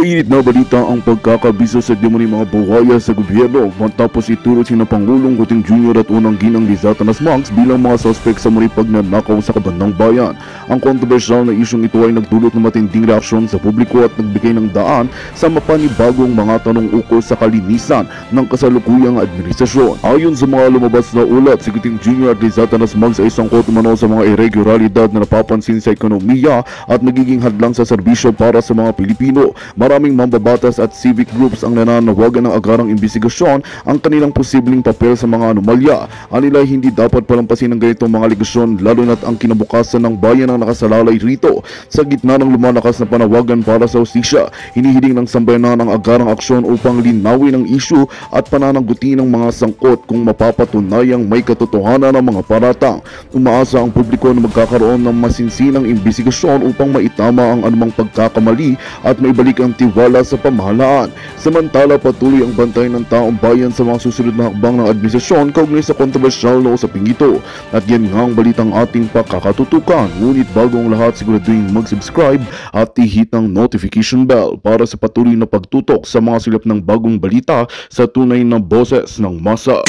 Mainit na balita ang pagkakabisa sa demoni mga buhaya sa gobyerno matapos ituro sina Pangulong Kuting Jr. at unang ginang Lizata Nasmax bilang mga suspect sa muli pagnanakaw sa kabandang bayan. Ang kontrobersyal na isyong ito ay nagdulot ng matinding reaksyon sa publiko at nagbigay ng daan sa mapanibagong mga tanong ukol sa kalinisan ng kasalukuyang administrasyon. Ayon sa mga lumabas na ulat, si Kuting Jr. at Lizata Nasmax ay sangkot umano sa mga irregularidad na napapansin sa ekonomiya at nagiging hadlang sa serbisyo para sa mga Pilipino. Maraming mambabatas at civic groups ang nananawagan ng agarang imbestigasyon ang kanilang posibleng papel sa mga anomalya. Anila hindi dapat palampasin ng ganitong mga aligasyon lalo na't ang kinabukasan ng bayan ang nakasalalay rito. Sa gitna ng lumalakas na panawagan para sa hustisya, hinihiling ng sambayanan ang agarang aksyon upang linawin ang isyu at pananagutin ng mga sangkot kung mapapatunayang may katotohanan ng mga paratang. Umaasa ang publiko na magkakaroon ng masinsinang imbestigasyon upang maitama ang anumang pagkakamali at maibalik ang tiwala sa pamahalaan. Samantala, patuloy ang bantay ng taong bayan sa mga susunod na hakbang ng administrasyon kaugnay sa kontrobersyal na usaping ito. At yan nga ang balitang ating pakakatutukan. Ngunit bago ang lahat, siguraduhin mag-subscribe at i-hit ang notification bell para sa patuloy na pagtutok sa mga silap ng bagong balita sa tunay na boses ng masa.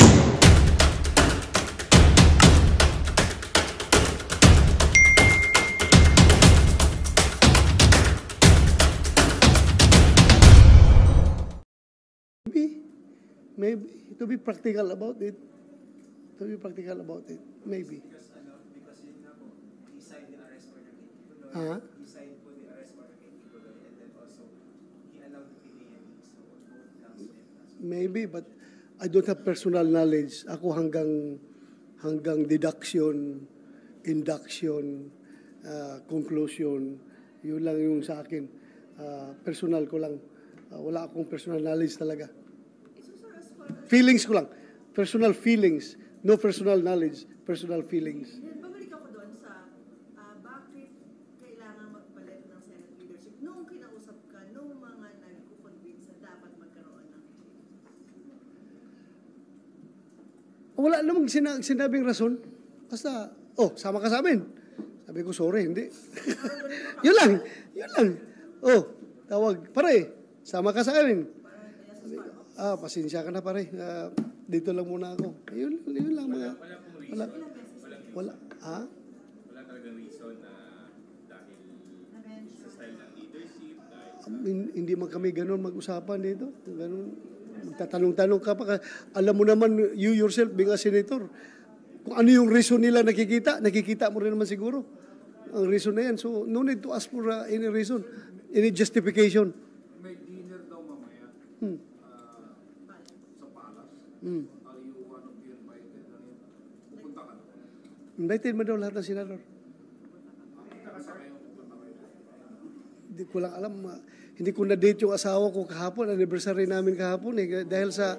Maybe to be practical about it. Maybe. Because yun nga po, he signed the arrest warrant kay Kiko Loy. Uh-huh. He signed po the arrest warrant kay Kiko Loy, and then also he allowed the PDNE. So on both counts. Maybe, but I don't have personal knowledge. Ako hanggang deduction, induction, conclusion, yun lang yung sa akin. Personal ko lang. Wala akong personal knowledge talaga. Feelings ko lang. Personal feelings. No personal knowledge. Personal feelings. Babalik ako doon sa bakit kailangan magpalit ng Senate leadership noong kinausap ka, noong mga nagko-convince na dapat magkaroon ng Wala namang sinabing rason. Basta, sama ka sa amin. Sabi ko, sorry, hindi. Yun lang. Tawag, pare, sama ka sa amin. Pasensya ka na pare. Dito lang muna ako. Yun lang mga... Wala. Ha? Wala talagang reason na dahil sa style ng leadership, Hindi man kami ganun mag-usapan dito. Ganun. Magtatanong-tanong ka pa. Alam mo naman, you yourself being a senator, kung ano yung reason nila nakikita mo rin naman siguro. Ang reason na yan. So, no need to ask for any reason, any justification. May dinner daw mamaya sa Palace. Are you one of the invited? Pupunta ka na. Invited mo daw lahat ng senador. Hindi ko lang alam. Hindi ko na-date yung asawa ko kahapon. Anniversary namin kahapon. Dahil sa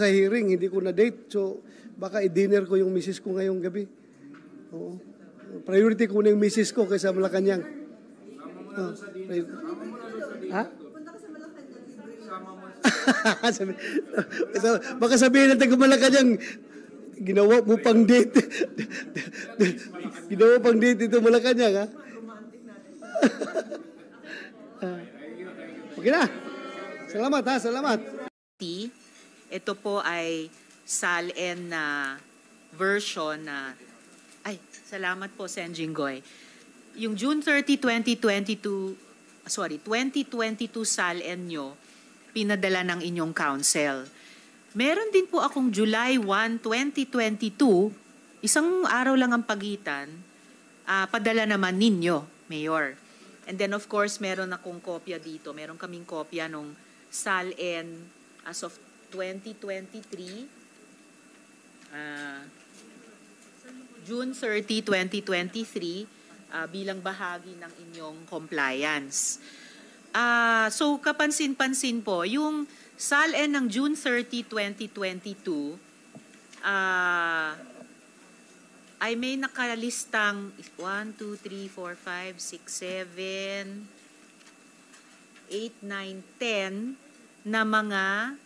hearing, hindi ko na-date. So, baka i-dinner ko yung misis ko ngayong gabi. Oo. Priority ko na yung misis ko kaysa Malacanang. Sama mo na doon sa dinner. Ha? punta ka sa Malacanang. Baka sabihin natin kung Malacanang, ginawa mo pang date. Ginawa pang date ito Malacanang, ha? Okay na. Salamat, ha? Salamat. Ito po ay SALN na version na... salamat po, Sen. Jinggoy. Yung June 30, 2022 SALN nyo, pinadala ng inyong council. Meron din po akong July 1, 2022, isang araw lang ang pagitan, padala naman ninyo, Mayor. And then of course, meron akong kopya dito. Meron kaming kopya nung SALN as of 2023, June 30, 2023, bilang bahagi ng inyong compliance. So kapansin-pansin po, yung SALN ng June 30, 2022 ay may nakalistang 1, 2, 3, 4, 5, 6, 7, 8, 9, 10 na mga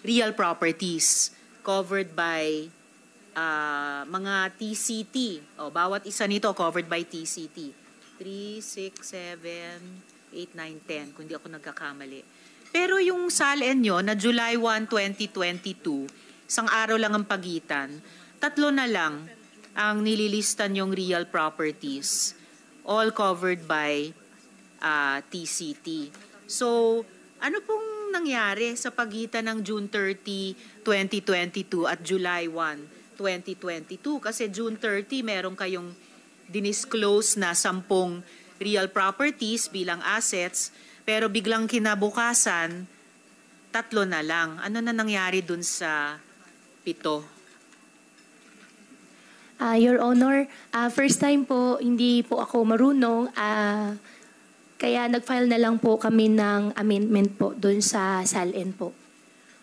real properties covered by mga TCT. Bawat isa nito covered by TCT. 3, 6, 7, 8, 9, 10, kung di ako nagkakamali. Pero yung SALN nyo na July 1, 2022, isang araw lang ang pagitan, 3 na lang ang nililistan yung real properties, all covered by TCT. So, ano pong nangyari sa pagitan ng June 30, 2022 at July 1, 2022? Kasi June 30, meron kayong dinisclose na 10 real properties bilang assets, pero biglang kinabukasan, 3 na lang. Ano na nangyari dun sa 7? Your Honor, first time po, hindi po ako marunong. Kaya nag-file na lang po kami ng amendment po doon sa SALN po.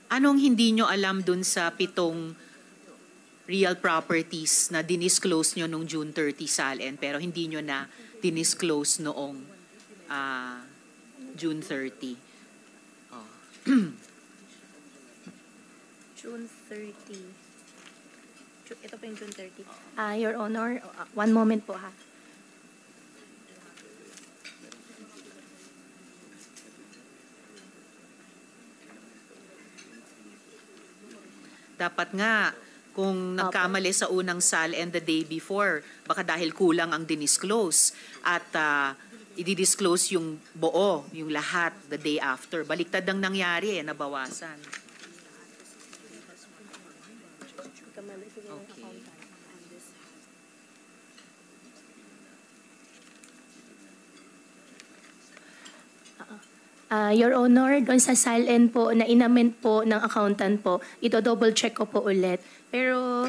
Anong hindi nyo alam dun sa 7 real properties na dinisclose nyo nung June 30 SALN pero hindi nyo na dinisclose noong June 30? Oh. June 30. Ito po yung June 30. Your Honor, one moment po ha. Dapat nga, kung nagkamali sa unang SALN the day before, baka dahil kulang ang dinisclose at i-disclose yung buo, yung lahat the day after. Baliktad ang nangyari, nabawasan. Your Honor, doon sa SALN po na inamend po ng accountant po, ito double check ko po ulit. Pero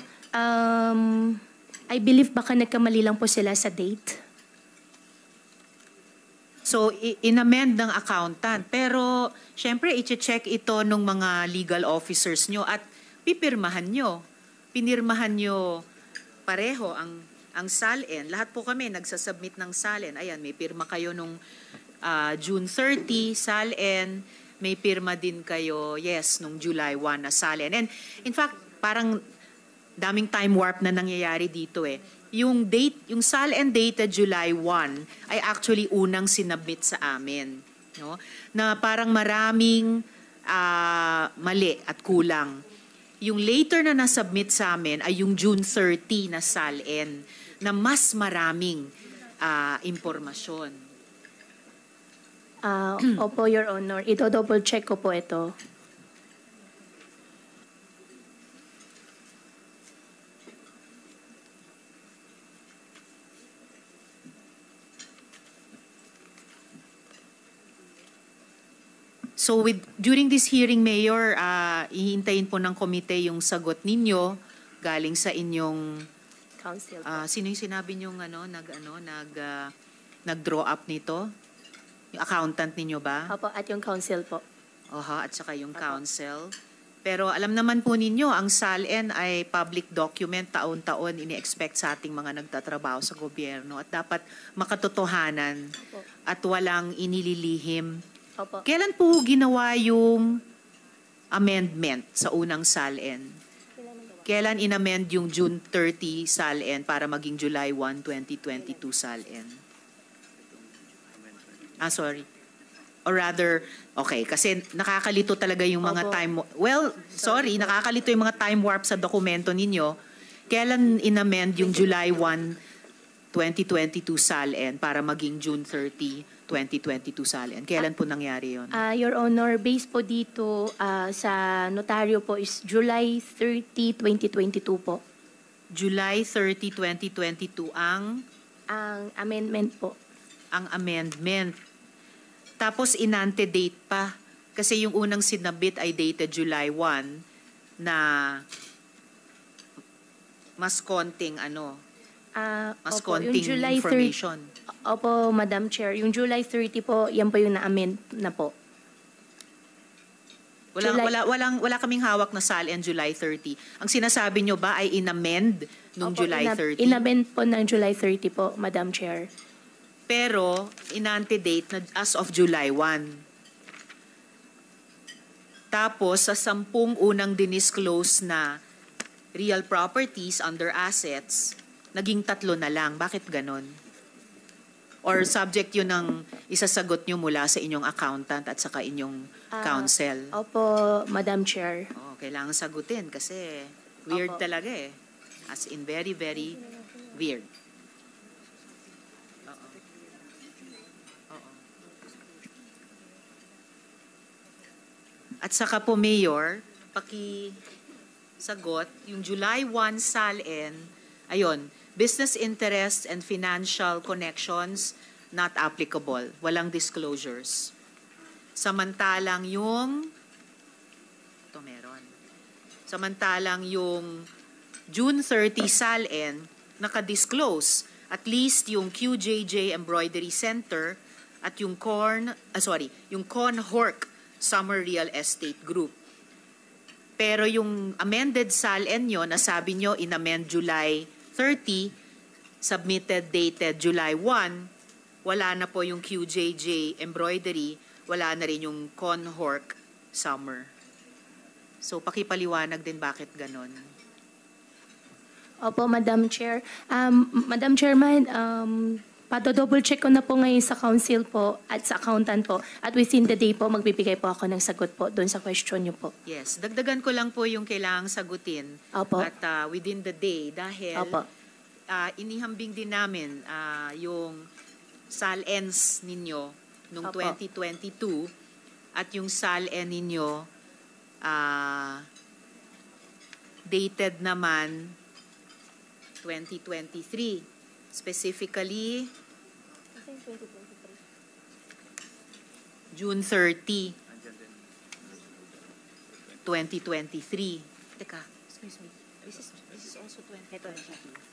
I believe baka nagkamali lang po sila sa date. So, inamend ng accountant. Pero, syempre, i-check ito ng mga legal officers nyo at pipirmahan nyo. Pinirmahan nyo pareho ang SALN. Lahat po kami nagsasubmit ng SALN. Ayan, may pirma kayo nung June 30, SALN, may pirma din kayo, yes, nung July 1 na SALN. And in fact, parang daming time warp na nangyayari dito eh. Yung date, yung SALN data July 1 ay actually unang sinubmit sa amin, no? Na parang maraming mali at kulang. Yung later na nasubmit sa amin ay yung June 30 na SALN na mas maraming impormasyon. Opo, Your Honor. Ito double check ko po ito. So during this hearing, Mayor, ihintayin po ng komite yung sagot ninyo galing sa inyong Council. sino yung sinabi niyo nag-draw up nito? Yung accountant ninyo ba? Opo, at yung council po. Oha, at saka yung council. Pero alam naman po ninyo, ang SALN ay public document, taon-taon ini-expect sa ating mga nagtatrabaho sa gobyerno at dapat makatotohanan at walang inililihim. Opo. Kailan po ginawa yung amendment sa unang SALN? Kailan inamend yung June 30 SALN para maging July 1, 2022 SALN? Sorry. Or rather, okay, kasi nakakalito talaga yung mga time... Well, sorry, nakakalito yung mga time warp sa dokumento ninyo. Kailan inamend yung July 1, 2022 SALN para maging June 30, 2022 SALN? Kailan po nangyari yun? Your Honor, based po dito sa notaryo po is July 30, 2022 po. July 30, 2022 ang amendment po. Ang amendment. Tapos inante-date pa. Kasi yung unang sinabit ay dated July 1 na mas konting mas opo, konting yung July information. 30, opo, Madam Chair. Yung July 30 po, yan po yung na-amend na po. Wala kaming hawak na SALN July 30. Ang sinasabi nyo ba ay inamend nung Opo, July 30? Inamend po ng July 30 po, Madam Chair. Pero inante-date na as of July 1. Tapos sa 10 unang dinisclose na real properties under assets, naging 3 na lang. Bakit ganon? Or subject yun ng isasagot nyo mula sa inyong accountant at saka inyong counsel? Opo, Madam Chair. Oh, kailangan sagutin kasi weird Opo. talaga eh. As in very, very weird. Oo. Oo. At saka po, Mayor, sagot, yung July 1 SALN, ayun, business interests and financial connections not applicable. Walang disclosures. Samantalang yung June 30 SALN, naka-disclose at least yung QJJ Embroidery Center at yung Conhorc Summer Real Estate Group. Pero yung amended SALN nyo, nasabi nyo in-amend July 30, submitted dated July 1, wala na po yung QJJ Embroidery, wala na rin yung Conhorc Summer. So pakipaliwanag din bakit ganon. Opo, Madam Chair. Madam Chairman, double check ko na po ngayon sa council po at sa accountant po. At within the day po, magbibigay po ako ng sagot po doon sa question niyo po. Yes, dagdagan ko lang po yung kailangang sagutin. Opo. At within the day dahil Opo. inihambing din namin yung SALNs ninyo noong Opo. 2022 at yung SALN ninyo dated naman 2023. Specifically, June 30, 2023. Teka, excuse me. This is also 2023.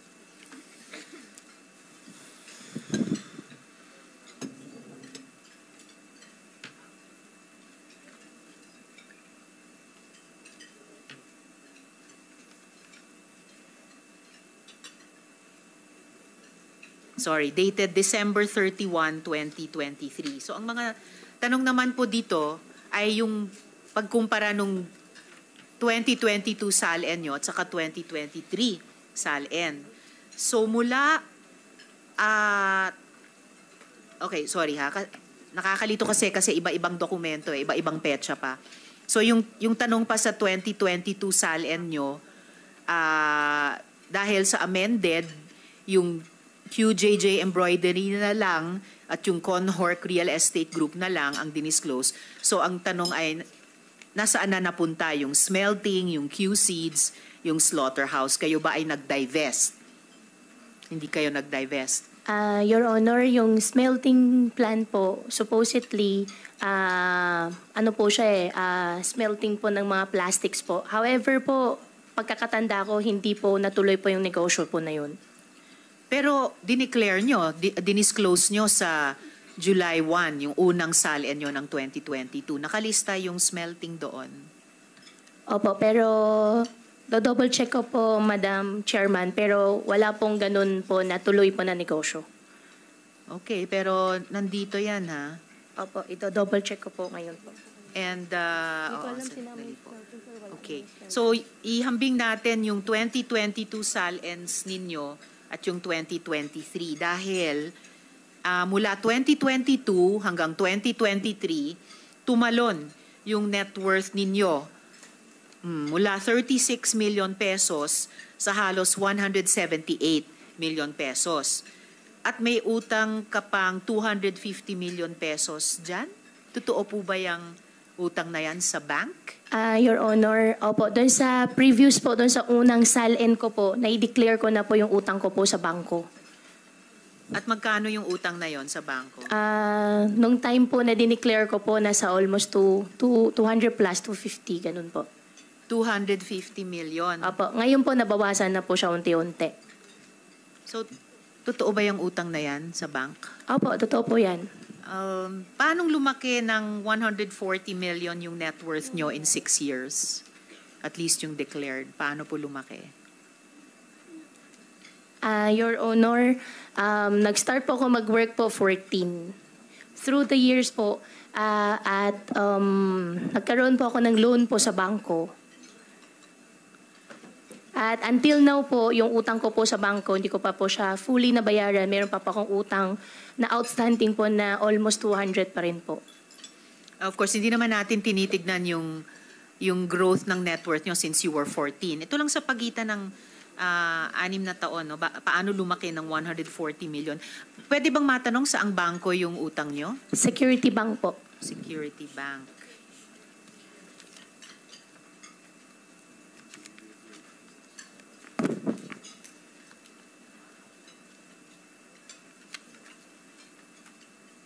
Sorry, dated December 31, 2023. So ang mga tanong naman po dito ay yung pagkumpara nung 2022 SALN nyo at saka 2023 SALN. So mula, okay, sorry ha, nakakalito kasi iba-ibang dokumento, iba-ibang petsa pa. So yung tanong pa sa 2022 SALN nyo, dahil sa amended, yung QJJ Embroidery na lang at yung Conhorc Real Estate Group na lang ang dinisclose. So ang tanong ay, nasaan na napunta yung smelting, yung Q-Seeds, yung slaughterhouse? Kayo ba ay nag-divest? Hindi kayo nag-divest? Your Honor, yung smelting plant po, supposedly, ano po siya smelting po ng mga plastics po. However po, pagkakatanda ko, hindi po natuloy po yung negosyo po na yun. Pero dineclare nyo, dinisclose nyo sa July 1, yung unang SALN nyo ng 2022. Nakalista yung smelting doon. Opo, pero double check ko po, Madam Chairman, pero wala pong ganun po na tuloy po na negosyo. Okay, pero nandito yan ha. Opo, ito double check ko po ngayon po. And, sandali po. Okay, so ihambing natin yung 2022 SALNs ninyo at yung 2023 dahil mula 2022 hanggang 2023 tumalon yung net worth ninyo mula 36 million pesos sa halos 178 million pesos. At may utang ka pang 250 million pesos dyan? Totoo po ba yung utang na yan sa bank? Your Honor, opo, doon sa previous po, doon sa unang SALN ko po, na-declare ko na po yung utang ko po sa bangko. At magkano yung utang na yon sa bangko? Nung time po na dineclare ko po, nasa almost 200 plus, 250, ganun po. 250 million. Opo, ngayon po nabawasan na po siya unti-unti. So, totoo ba yung utang na yan sa bank? Opo, totoo po yan. Paano lumaki ng 140 million yung net worth nyo in 6 years? At least yung declared. Paano po lumaki? Your Honor, nag-start po ako mag-work po 14. Through the years po, nagkaroon po ako ng loan po sa bangko. At until now po, yung utang ko po sa bangko, hindi ko pa po siya fully nabayaran. Meron pa po akong utang na outstanding po na almost 200 pa rin po. Of course, hindi naman natin tinitignan yung growth ng net worth nyo since you were 14. Ito lang sa pagitan ng 6 na taon, no? Paano lumaki ng 140 million? Pwede bang matanong saang bangko yung utang nyo? Security Bank po. Security Bank.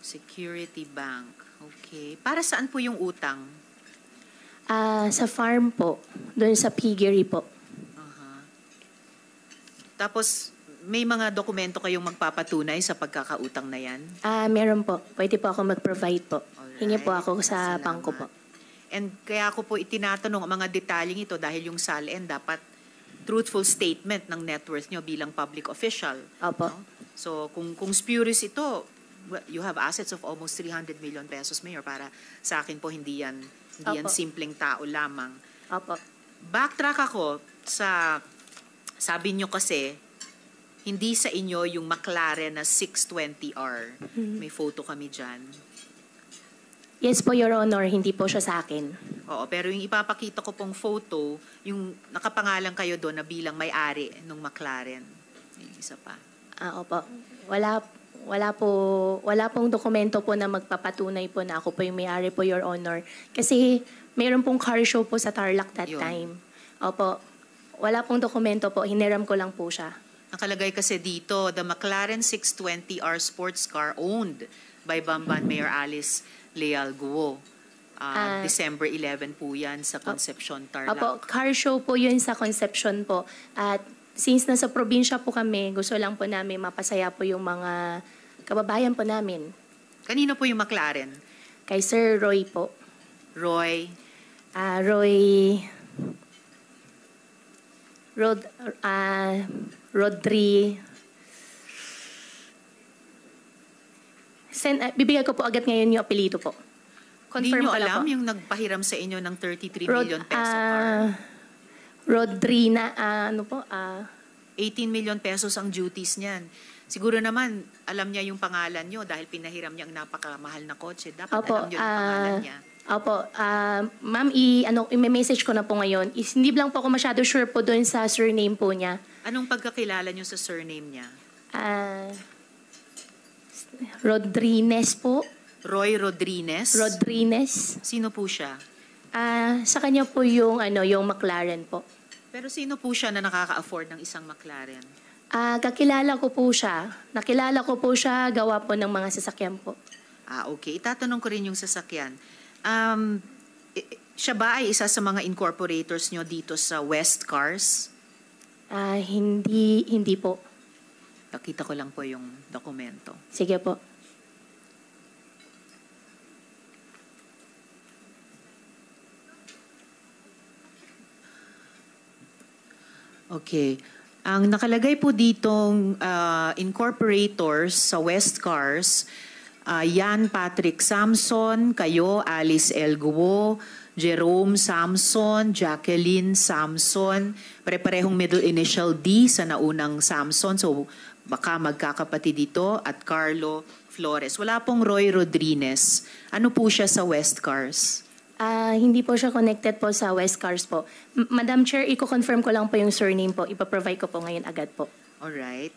Security Bank. Okay. Para saan po yung utang? Sa farm po, doon sa piggery po. Tapos, may mga dokumento kayong magpapatunay sa pagkakautang na yan? Meron po. Pwede po ako mag-provide po. Alright. Hingi po ako sa Salamat. bangko po. And kaya ako po itinatanong ang mga detalyeng ito dahil yung SALN dapat truthful statement ng net worth nyo bilang public official. Opo. No? So, kung spurious ito, you have assets of almost 300 million pesos, Mayor. Para sa akin po, hindi yan Opo. simpleng tao lamang. Opo. Backtrack ako sa, sabi nyo kasi, hindi sa inyo yung McLaren na 620R. May photo kami dyan. Yes po, Your Honor. Hindi po siya sa akin. Oo, pero yung ipapakita ko pong photo, yung nakapangalan kayo doon na bilang may-ari ng McLaren. Yung isa pa. Opo. Wala pong dokumento po na magpapatunay po na ako po yung may-ari po, Your Honor. Kasi mayroon pong car show po sa Tarlac that Yun. time. Opo. Wala pong dokumento po. Hiniram ko lang po siya. Nakalagay kasi dito, the McLaren 620R sports car owned by Bamban Mayor Alice Leal Guo. December 11 po yan sa Concepcion, Tarlac. Opo, car show po yun sa Concepcion po. At since nasa probinsya po kami, gusto lang po namin mapasaya po yung mga kababayan po namin. Kanino po yung McLaren? Kay Sir Roy po. Roy? Rodri. Bibigay ko po agad ngayon yung apelyido po. Hindi Confirm nyo ko lang alam po. yung nagpahiram sa inyo ng 33 million peso car? Rodrina, 18 million pesos ang duties niyan. Siguro naman, alam niya yung pangalan nyo dahil pinahiram niya ang napakamahal na kotse. Dapat alam niyo yung pangalan niya. Opo, ma'am, i-message ko na po ngayon. Hindi lang po ako masyado sure po doon sa surname po niya. Anong pagkakilala nyo sa surname niya? Rodriguez po. Roy Rodriguez? Rodriguez. Sino po siya? Sa kanya po yung McLaren po. Pero sino po siya na nakaka-afford ng isang McLaren? Kakilala ko po siya. Nakilala ko po siya, gawa po ng mga sasakyan po. Okay. Itatanong ko rin yung sasakyan. Siya ba ay isa sa mga incorporators nyo dito sa West Cars? Hindi po. Nakita ko lang po yung dokumento. Sige po. Okay. Ang nakalagay po ditong incorporators sa West Cars, Yan Patrick Samson, kayo, Alice L. Guo, Jerome Samson, Jacqueline Samson, pare-parehong middle initial D sa naunang Samson, so baka magkakapatid dito, at Carlo Flores. Wala pong Roy Rodriguez. Ano po siya sa West Cars? Hindi po siya connected po sa West Cars po. Madam Chair, i-confirm ko lang po yung surname po. Ipaprovide ko po ngayon agad po. Alright.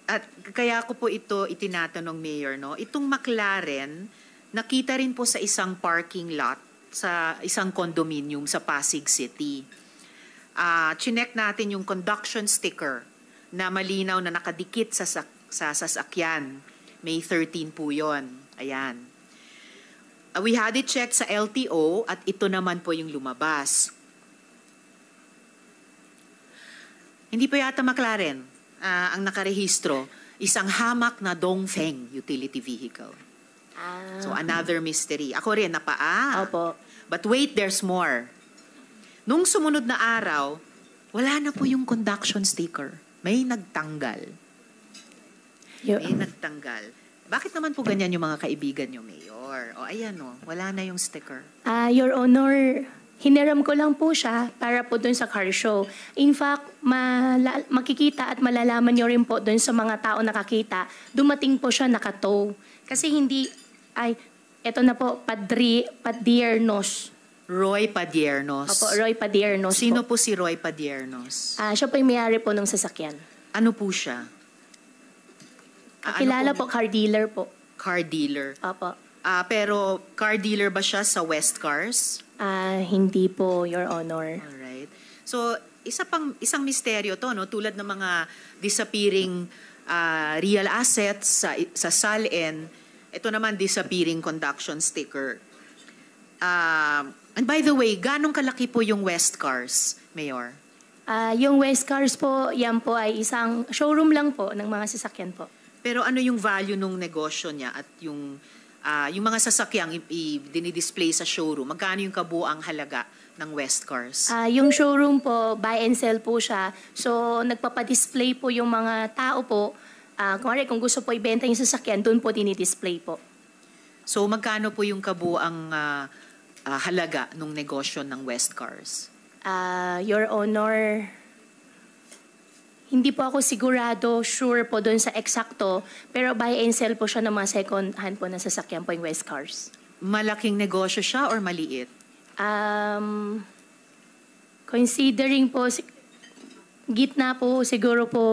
At kaya ko po ito itinatanong, Mayor, no? Itong McLaren, nakita rin po sa isang parking lot sa isang condominium sa Pasig City. Chinek natin yung conduction sticker na malinaw na nakadikit sa sasakyan. May 13 po yun. Ayan. We had it checked sa LTO at ito naman po yung lumabas. Hindi po yata McLaren ang nakarehistro. Isang hamak na Dongfeng utility vehicle. So another mystery. Ako rin, Opo. But wait, there's more. Nung sumunod na araw, wala na po yung conduction sticker. May nagtanggal. May nagtanggal. Bakit naman po ganyan yung mga kaibigan nyo, Mayor? O ayan o, wala na yung sticker. Your Honor, Hiniram ko lang po siya para po doon sa car show. In fact, makikita at malalaman nyo rin po doon sa mga tao nakakita, dumating po siya nakatow. Kasi eto na po, Padiernos. Roy Padiernos. Opo, Roy Padiernos Sino po. po si Roy Padiernos? Siya po yung may-ari po ng sasakyan. Ano po siya? Kilala po, car dealer po. Car dealer. Opo. Pero car dealer ba siya sa West Cars? Hindi po, Your Honor. Alright. So, isang misteryo to, no? Tulad ng mga disappearing real assets sa SALN, ito naman disappearing conduction sticker. And by the way, ganong kalaki po yung West Cars, Mayor? Yung West Cars po, yan po ay isang showroom lang po ng mga sasakyan po. Pero ano yung value nung negosyo niya at yung mga sasakyang dinidisplay sa showroom? Magkano yung kabuang halaga ng West Cars? Yung showroom po, buy and sell po siya. So, nagpapadisplay po yung mga tao po. Kung gusto po ibenta yung sasakyan, doon po dinidisplay po. So, magkano po yung kabuang halaga ng negosyo ng West Cars? Your Honor, hindi po ako sure po doon sa eksakto, pero buy and sell po siya ng mga second hand po na sasakyan po yung West Cars. Malaking negosyo siya or maliit? Considering po, gitna po siguro po,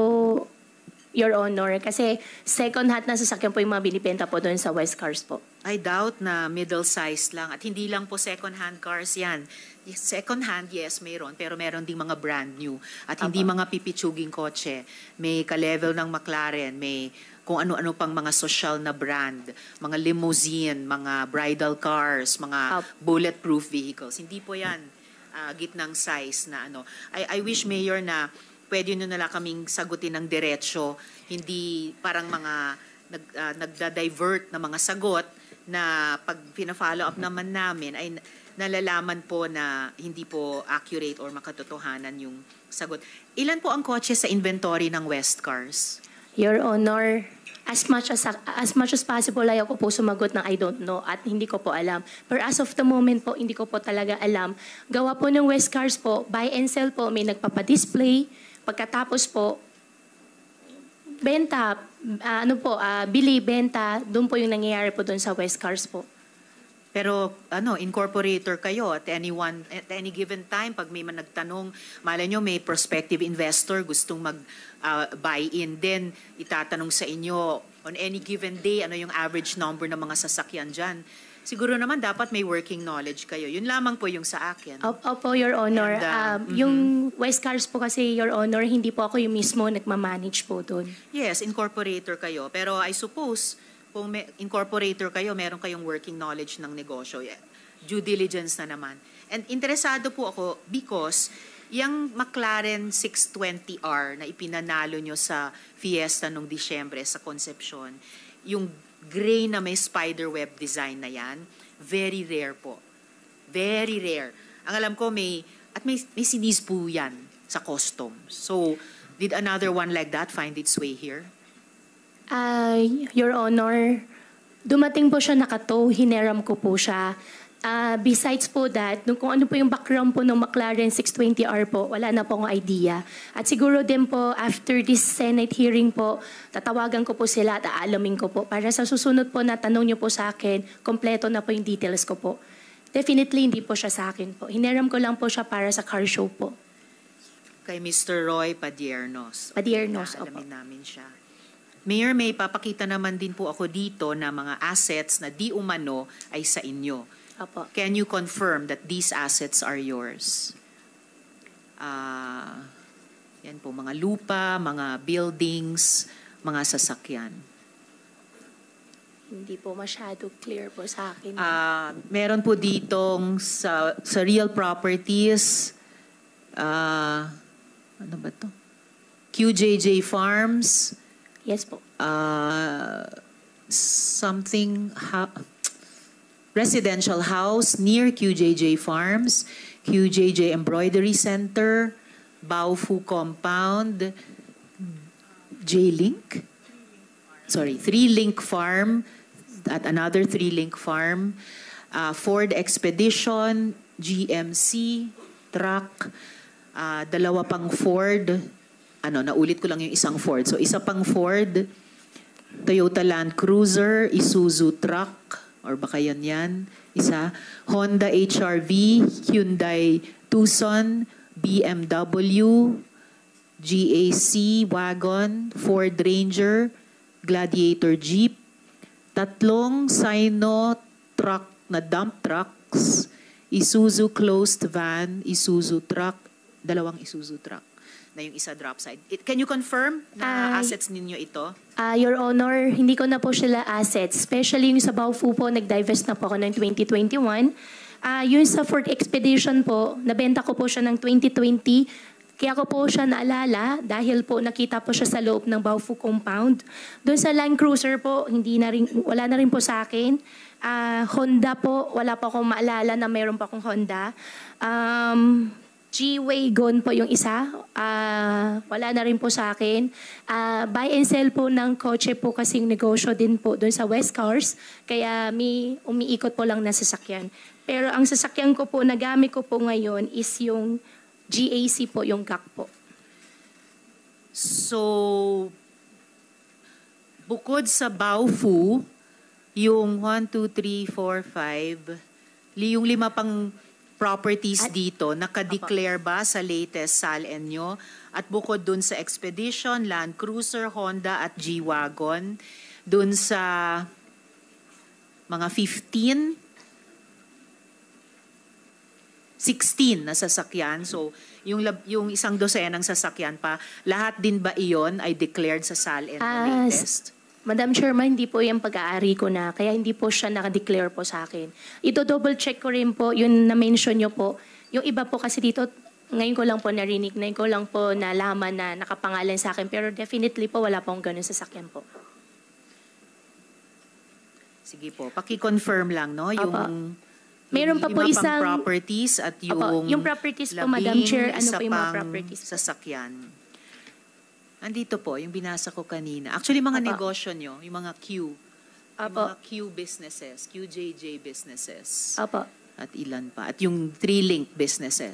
Your Honor, kasi second hand na sasakyan po yung mga binibenta po doon sa West Cars po. I doubt na middle-sized lang at hindi lang po second-hand cars yan. Second-hand, yes, mayroon, pero meron ding mga brand new at hindi mga pipitsuging kotse. May ka-level ng McLaren, may kung ano-ano pang mga social na brand, mga limousine, mga bridal cars, mga bulletproof vehicles. Hindi po yan gitnang size na ano. I wish, Mayor, na pwede nyo nila kaming sagutin ng diretsyo, hindi parang mga nagda-divert na mga sagot na pag pina-follow up naman namin ay nalalaman po na hindi po accurate or makatotohanan yung sagot. Ilan po ang kotse sa inventory ng West Cars? Your Honor, as much as possible, ayaw ko po sumagot ng I don't know at hindi ko po alam. Pero as of the moment po, hindi ko po talaga alam. Gawa po ng West Cars po, buy and sell po, may nagpapadisplay. Pagkatapos po, benta, bili, benta, doon po yung nangyayari po doon sa West Cars po. Pero incorporator kayo at any given time pag may nagtanong, malay nyo may prospective investor gustong buy in din, itatanong sa inyo on any given day ano yung average number ng mga sasakyan dyan. Siguro naman dapat may working knowledge kayo. Yun lamang po yung sa akin. Opo, Your Honor. Yung West Cars po kasi, Your Honor, hindi po ako yung mismo nagmamanage po doon. Yes, incorporator kayo. Pero I suppose, kung incorporator kayo, meron kayong working knowledge ng negosyo. Due diligence na naman. And interesado po ako because yung McLaren 620R na ipinanalo nyo sa Fiesta nung Disyembre sa Concepcion, yung gray na may spiderweb design na yan, very rare po. Very rare. Ang alam ko may sinis po yan sa customs. So, did another one like that find its way here? Your Honor, dumating po siya nakatow, hineram ko po siya. Besides po that, kung ano po yung background po ng McLaren 620R po, wala na po akong idea. At siguro din po, after this Senate hearing po, tatawagan ko po sila at aalamin ko po. Para sa susunod po na tanong niyo po sa akin, kompleto na po yung details ko po. Definitely hindi po siya sa akin po. Hineram ko lang po siya para sa car show po. Kay Mr. Roy Padiernos. Padiernos, opo. Alamin namin siya. Mayor, may papakita naman din po ako dito na mga assets na di umano ay sa inyo. Opo. Can you confirm that these assets are yours? Yan po, mga lupa, mga buildings, mga sasakyan. Hindi po masyado clear po sa akin. Meron po ditong sa real properties, ano ba to? QJJ Farms. Yes po. Residential house near QJJ Farms, QJJ Embroidery Center, Baofu Compound, J-Link? Sorry, 3-Link Farm, at another 3-Link Farm, Ford Expedition, GMC, truck, dalawa pang Ford, naulit ko lang yung isang Ford. So isa pang Ford, Toyota Land Cruiser, Isuzu truck, or baka yan, isa, Honda HR-V, Hyundai Tucson, BMW, GAC wagon, Ford Ranger, Gladiator Jeep, 3 Sino truck na dump trucks, Isuzu closed van, Isuzu truck, 2 Isuzu truck na yung isa drop side. Can you confirm na assets ninyo ito? Your Honor, hindi ko na po sila assets. Especially yung sa Baofu po, nag-divest na po ako ng 2021. Yung sa Ford Expedition po, nabenta ko po siya ng 2020. Kaya ko po siya naalala dahil po nakita po siya sa loob ng Baofu compound. Doon sa Land Cruiser po, wala na rin po sa akin. Honda po, wala pa akong maalala na mayroon pa akong Honda. G-Wagon po yung isa, wala na rin po sa akin. Buy and sell po ng kotse po kasing negosyo din po doon sa West Cars. Kaya umiikot po lang na sasakyan. Pero ang sasakyan ko po, nagamit ko po ngayon is yung GAC po, yung GAC po. So, bukod sa Baofu, yung 1, 2, 3, 4, 5, yung 5 pang properties dito, naka-declare ba sa latest SALN nyo? At bukod dun sa Expedition, Land Cruiser, Honda at G-Wagon, dun sa mga 16 na sasakyan. So, yung isang dosenang sasakyan pa, lahat din ba iyon ay declared sa SALN na latest? Madam Chairman, hindi po yung pag-aari ko na, kaya hindi po siya naka-declare po sa akin. Ito double check ko rin po, yung na-mention nyo po. Yung iba po kasi dito, ngayon ko lang po narinig, ngayon ko lang po nalaman na nakapangalan sa akin, pero definitely po wala pong ganun sasakyan po. Sige po, paki-confirm lang, no? Yung meron pa po isang properties at yung properties po, Madam Chair, ano po yung mga properties po? Sasakyan. Andito po, yung binasa ko kanina. Actually, mga negosyo nyo, yung mga Q. Yung mga Q businesses, QJJ businesses. At ilan pa. At yung 3-link businesses.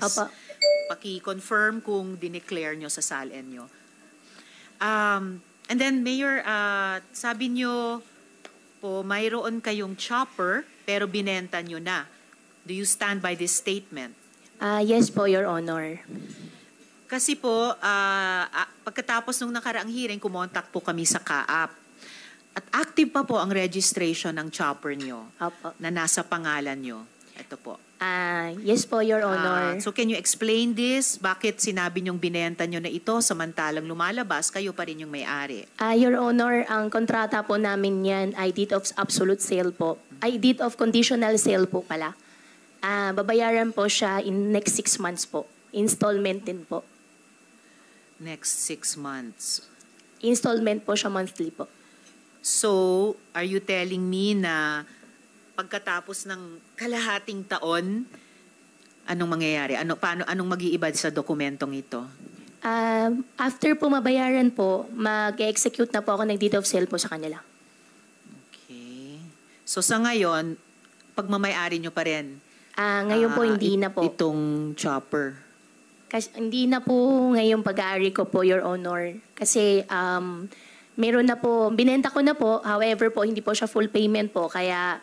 Paki-confirm kung dineclare nyo sa SALN nyo. And then, Mayor, sabi nyo po, mayroon kayong chopper, pero binenta nyo na. Do you stand by this statement? Yes po, Your Honor. Kasi po, pagkatapos nung nakaraang hearing, kumontak po kami sa CAAP. At active pa po ang registration ng chopper nyo na nasa pangalan nyo. Ito po. Yes po, Your Honor. So can you explain this? Bakit sinabi nyong binenta nyo na ito samantalang lumalabas, kayo pa rin yung may-ari? Your Honor, ang kontrata po namin yan ay deed of absolute sale po. Ay deed of conditional sale po pala. Babayaran po siya in next 6 months po. Installment din po. Next 6 months. Installment po siya monthly po. So, are you telling me na pagkatapos ng kalahating taon, anong mangyayari? Anong mag-iiba sa dokumentong ito? After po mabayaran po, mag-execute na po ako ng deed of sale po sa kanila. Okay. So sa ngayon, pagmamayari nyo pa rin? Ngayon po hindi na po. Itong chopper? Kasi hindi na po ngayon pag-aari ko po, Your Honor. Kasi meron na po, binenta ko na po, however po, hindi po siya full payment po, kaya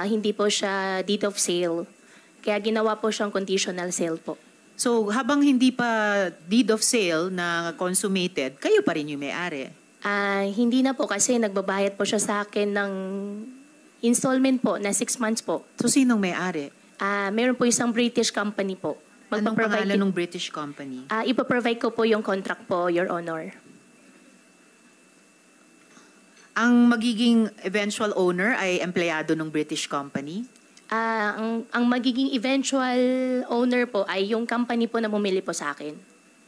hindi po siya deed of sale. Kaya ginawa po siyang conditional sale po. So habang hindi pa deed of sale na consummated, kayo pa rin yung may-ari? Hindi na po kasi nagbabayad po siya sa akin ng installment po na 6 months po. So sinong may-ari? Meron po isang British company po. Anong pangalan ng British company? Ipaprovide ko po yung contract po, Your Honor. Ang magiging eventual owner ay empleyado ng British company? Ang magiging eventual owner po ay yung company po na bumili po sa akin.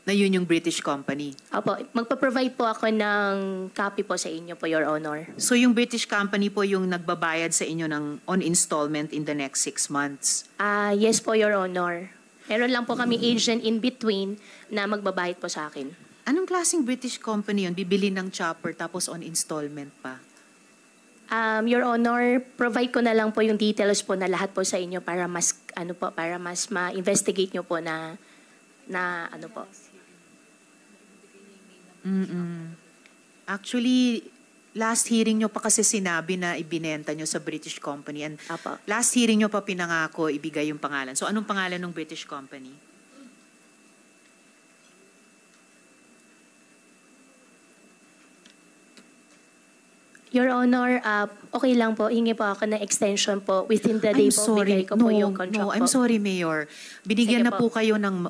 Na yun yung British company? Opo, magpa-provide po ako ng copy po sa inyo po, Your Honor. So yung British company po yung nagbabayad sa inyo on installment in the next 6 months? Yes po, Your Honor. Meron lang po kami agent in between na magbabayad po sa akin. Anong klaseng British company yun? Bibili ng chopper tapos on installment pa? Your Honor, provide ko na lang po yung details po na lahat po sa inyo para mas para mas ma-investigate nyo po na ano po. Actually, last hearing nyo pa kasi sinabi na ibinenta nyo sa British company. And Apo. last hearing nyo pa pinangako ibigay yung pangalan. So anong pangalan ng British company? Your Honor, okay lang po, hingi po ako ng extension po. Within the day po, bigay ko po yung contract po. I'm sorry, Mayor. Binigyan Sige na po kayo ng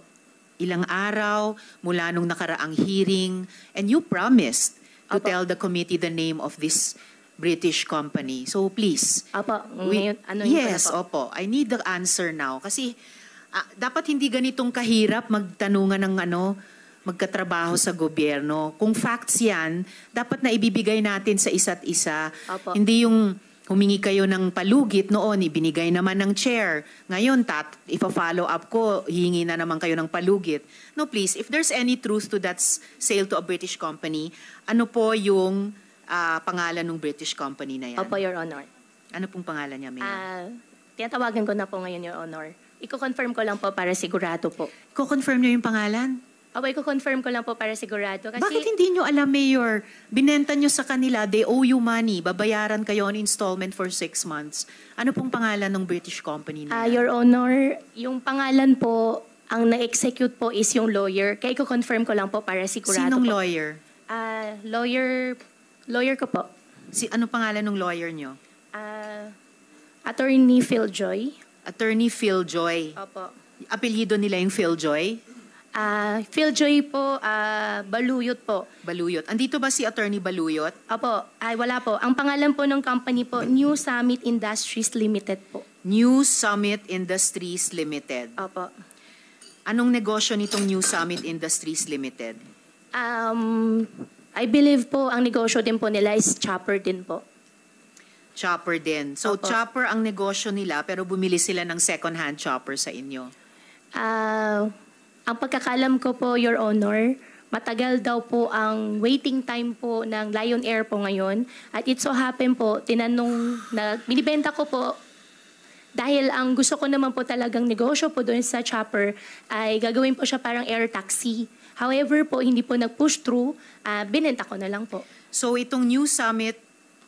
ilang araw mula nung nakaraang hearing, and you promised to Apo. tell the committee the name of this British company. So please. Apo, ngayon, ano yun Yes, po na po? opo. I need the answer now. Kasi dapat hindi ganitong kahirap magtanungan ng magkatrabaho sa gobyerno. Kung facts yan, dapat na ibibigay natin sa isa't isa. Opo. Hindi yung humingi kayo ng palugit noon, ibinigay naman ng chair. Ngayon, if-follow up ko, hihingi na naman kayo ng palugit. No, please, if there's any truth to that sale to a British company, ano po yung pangalan ng British company na yan? Opo, Your Honor. Ano pong pangalan niya, Mayor? Tinatawagan ko na po ngayon, Your Honor. Iko-confirm ko lang po para sigurado po. Ko-confirm niyo yung pangalan? Opo, iko-confirm ko lang po para sigurado. Kasi, Bakit hindi nyo alam, Mayor? Binenta nyo sa kanila, they owe you money. Babayaran kayo on installment for 6 months. Ano pong pangalan ng British company na yan? Your Honor, yung pangalan po, ang na-execute po is yung lawyer. Kaya iko-confirm ko lang po para sigurado Sinong po. lawyer? Lawyer ko po. Ano pangalan ng lawyer nyo? Attorney Phil Joy. Attorney Phil Joy. Opo. Apelyido nila yung Phil Joy? Phil Joy po, Baluyot po. Baluyot. Andito ba si Attorney Baluyot? Opo, wala po. Ang pangalan po ng company po, New Summit Industries Limited po. New Summit Industries Limited. Opo. Anong negosyo nitong New Summit Industries Limited? I believe po, ang negosyo din po nila is chopper din po. Chopper din. So, Opo. chopper ang negosyo nila, pero bumili sila ng second-hand chopper sa inyo. Ang pagkakalam ko po, Your Honor, matagal daw po ang waiting time po ng Lion Air po ngayon. At it so happen po, binibenta ko po dahil ang gusto ko naman po talagang negosyo po doon sa chopper ay gagawin po siya parang air taxi. However po, hindi po nag-push through, binenta ko na lang po. So, itong New Summit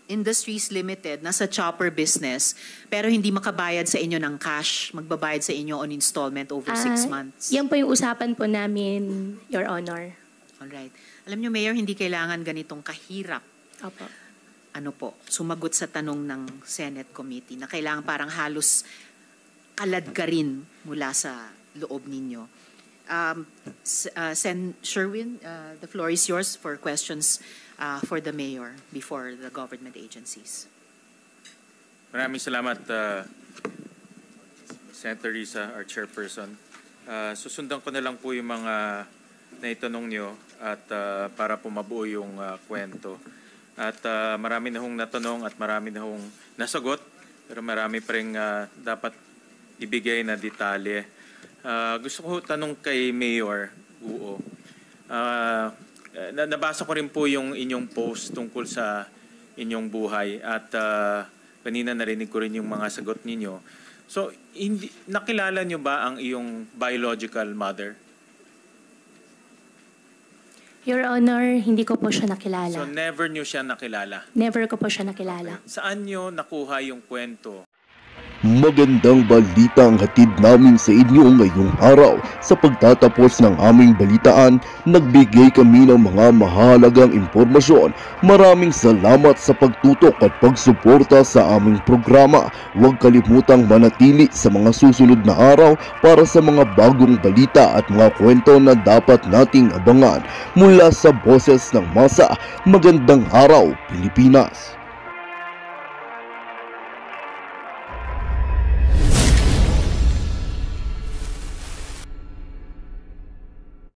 Industries Limited, nasa chopper business, pero hindi makabayad sa inyo ng cash, magbabayad sa inyo on installment over 6 months. Yan po yung usapan po namin, Your Honor. Alright. Alam nyo, Mayor, hindi kailangan ganitong kahirap. Opo. Sumagot sa tanong ng Senate Committee na kailangan parang halos kalad ka rin mula sa loob ninyo. Sen. Sherwin, the floor is yours for questions for the Mayor before the government agencies. Maraming salamat, Senator Risa, our chairperson. Susundan ko na lang po yung mga naitanong nyo at para po mabuo yung kwento. At marami na hong natanong at marami na hong nasagot, pero marami pa rin dapat ibigay na detalye. Gusto ko tanong kay Mayor Guo. Nabasa ko rin po yung inyong post tungkol sa inyong buhay at kanina narinig ko rin yung mga sagot ninyo. So, nakilala nyo ba ang iyong biological mother? Your Honor, hindi ko po siya nakilala. So, never nyo siya nakilala? Never ko po siya nakilala. Saan nyo nakuha yung kwento? Magandang balita ang hatid namin sa inyo ngayong araw. Sa pagtatapos ng aming balitaan, nagbigay kami ng mga mahalagang impormasyon. Maraming salamat sa pagtutok at pagsuporta sa aming programa. Huwag kalimutang manatili sa mga susunod na araw para sa mga bagong balita at mga kwento na dapat nating abangan. Mula sa Boses ng Masa, magandang araw, Pilipinas!